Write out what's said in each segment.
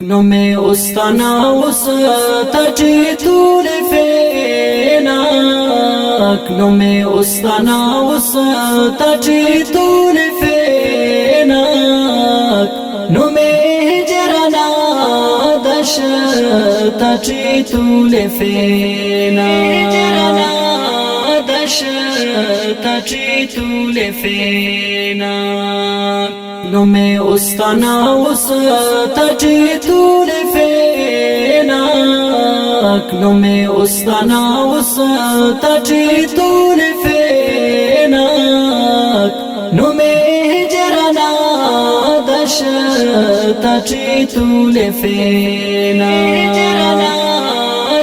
نومي استنا وستجي طول فينك نومي استنا وستجي طول فينك نومي هجرنا دش تجي طول فينك هجرنا دش تجي طول فينك نومي استنا وستجي طول فينك نومي استنا وستجي طول فينك نومي هجرنا دش تجي طول فينك هجرنا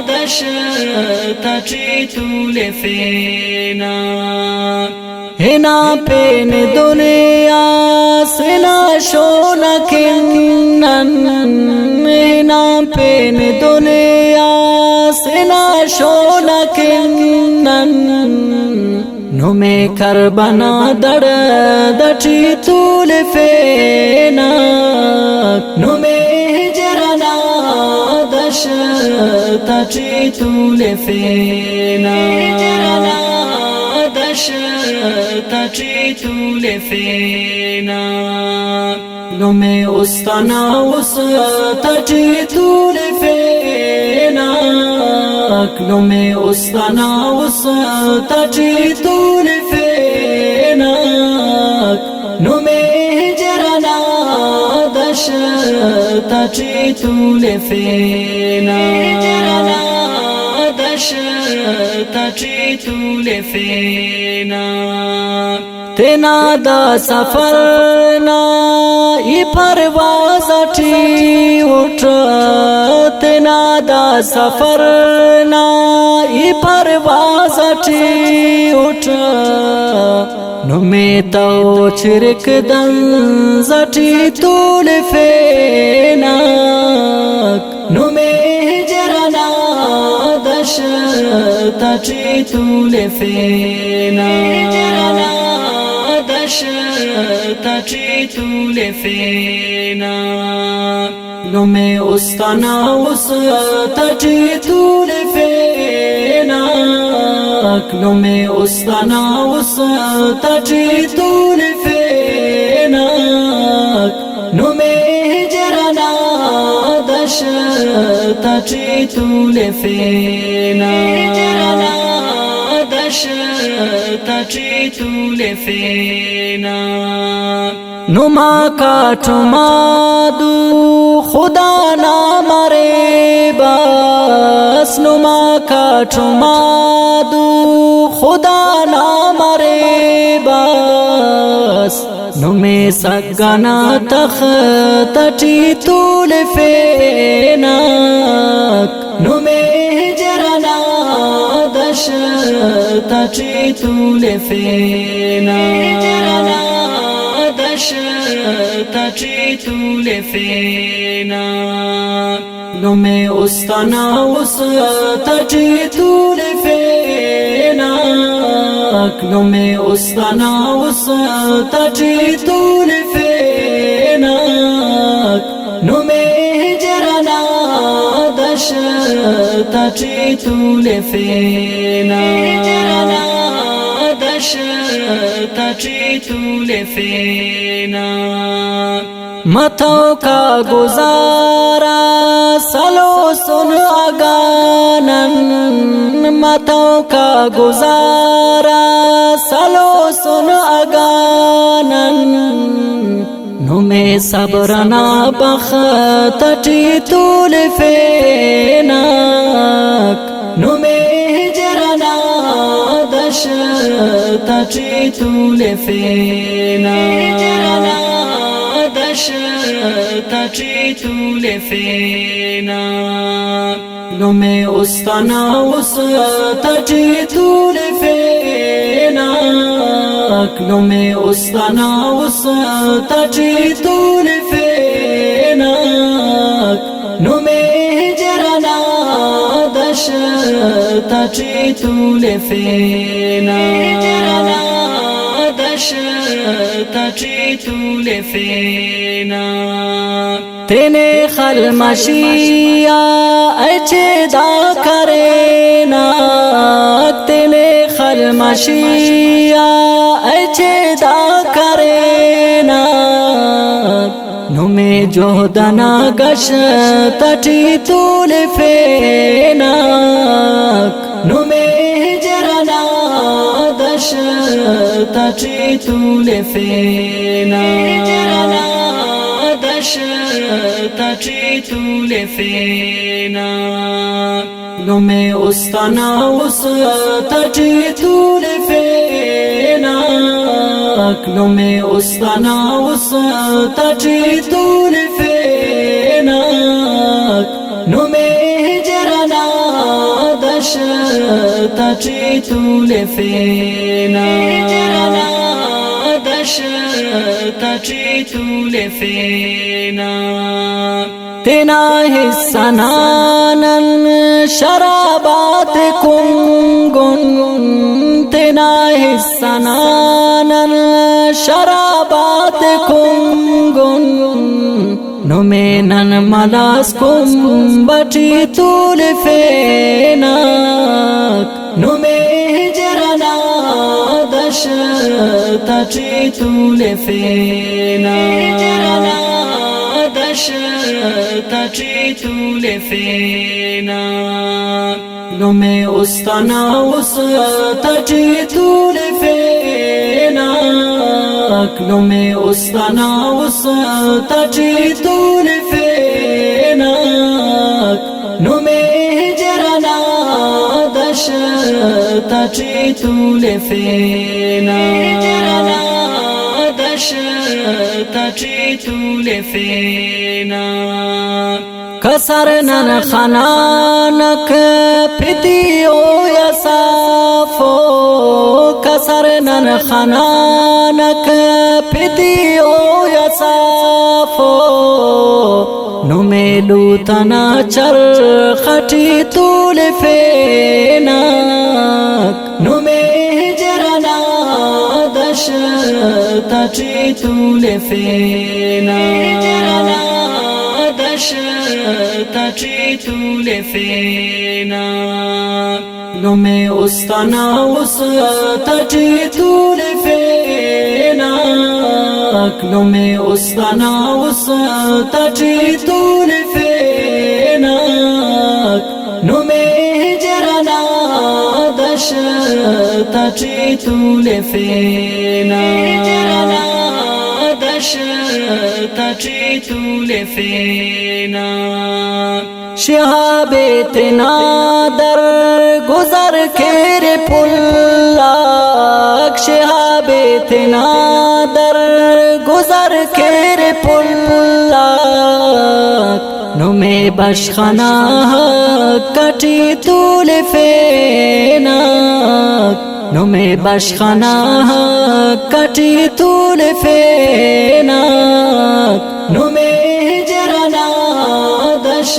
دش تجي طول فينك هنا بين دنيا سنا شونا كنن هنا بين دنيا سنا شونا كنن نومي كربنا در دچي طول فينك نومي هجرنا دش تجي طول فينك هجرنا دش تجي طول فينك نومي استنا وستجي طول فينك نومي استنا وستجي طول فينك نومي هجرنا دش تجي طول فينك هجرنا دش تجي طول فينك تینا دا سفرنا ای پرواز اٹھی اٹھا تینا دا سفرنا ای پرواز اٹھی اٹھا نومی تو چرک دن زٹی طول فینک نومی ہجرنا دش تجی طول فینک ہجرنا دش تجي طول فينك نومي استنا وستجي طول فينك نومي استنا وستجي طول فينك نومي هجرنا دش تجي طول فينك هجرنا دش تجي طول فينك نما کاٹما دو خدا نہ مرے بس نما کاٹما دو خدا نہ مرے بس نمی سگنا تخت چی طول فینک نمی ہجرنا دش تجی طول فینک ہجرنا دش تجي طول فينك نومي استنا وستجي طول فينك نومي استنا وستجي طول فينك نومي هجرنا دش تجي طول فينك هجرنا دش تجي طول فينك متو کا گزارا سلو سن اگانن متو کا گزارا سلو سن اگانن نومي صبرنا بخت تجي طول فينك نومي هجرنا دش تجي طول فينك هجرنا دش تجي طول فينك نومي استنا وستجي طول فينك نومي استنا وستجي طول فينك نومي هجرنا دش تجي طول فينك هجرنا دش تجي طول فينك تینے خلمشیا اچھے دا کرینا تینے خلمشیا اچھے دا کرینا نو میں جہدنا گش تٹی طول فیناک نو میں ہجرنا دش تٹی طول فیناک تٹی طول فیناک نو میں استنا اس تٹی طول فیناک نو میں استنا اس تٹی طول فیناک نو میں ہجرنا دش تٹی طول فیناک تٹی طول فیناک تینا حصہ نانن شرابات کنگن تینا حصہ نانن شرابات کنگن نو میں نن ملاس کم بٹی طول فیناک نو میں ہجرنا دش تٹی طول فیناک تٹی طول فیناک نو میں استنا اس تٹی طول فیناک نو میں استنا اس تٹی طول فیناک نو میں ہجرنا دش تٹی طول فیناک تٹی طول فیناک کسر نن خنانک پتیو یا صافو کسر نن خنانک پتیو یا صافو نو میلو تنا چر خٹی طول فیناک نو میں ہجرنا دش تٹی طول فیناک تٹی طول فیناک نو میں استنا اس تٹی طول فیناک نو میں استنا اس تٹی طول فیناک نو میں ہجرنا دش تٹی طول فیناک تٹی طول فیناک شہاب تنا در گزر کیر پلاک شہاب تنا در گزر کیر پلاک نو میں بشخنا کٹی طول فیناک نو میں بشخنا کٹی طول فیناک نو میں ہجرنا دش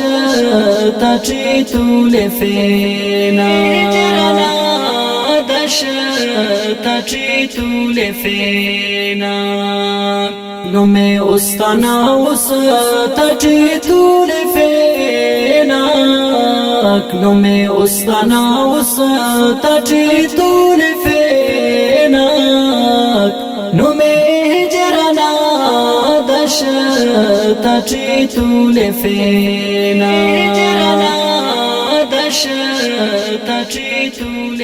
تٹی طول فیناک تٹی طول فیناک نو میں استنا اس تٹی طول فیناک نو میں استنا اس تٹی طول فیناک نو میں ہجرنا دش تٹی طول فیناک تٹی طول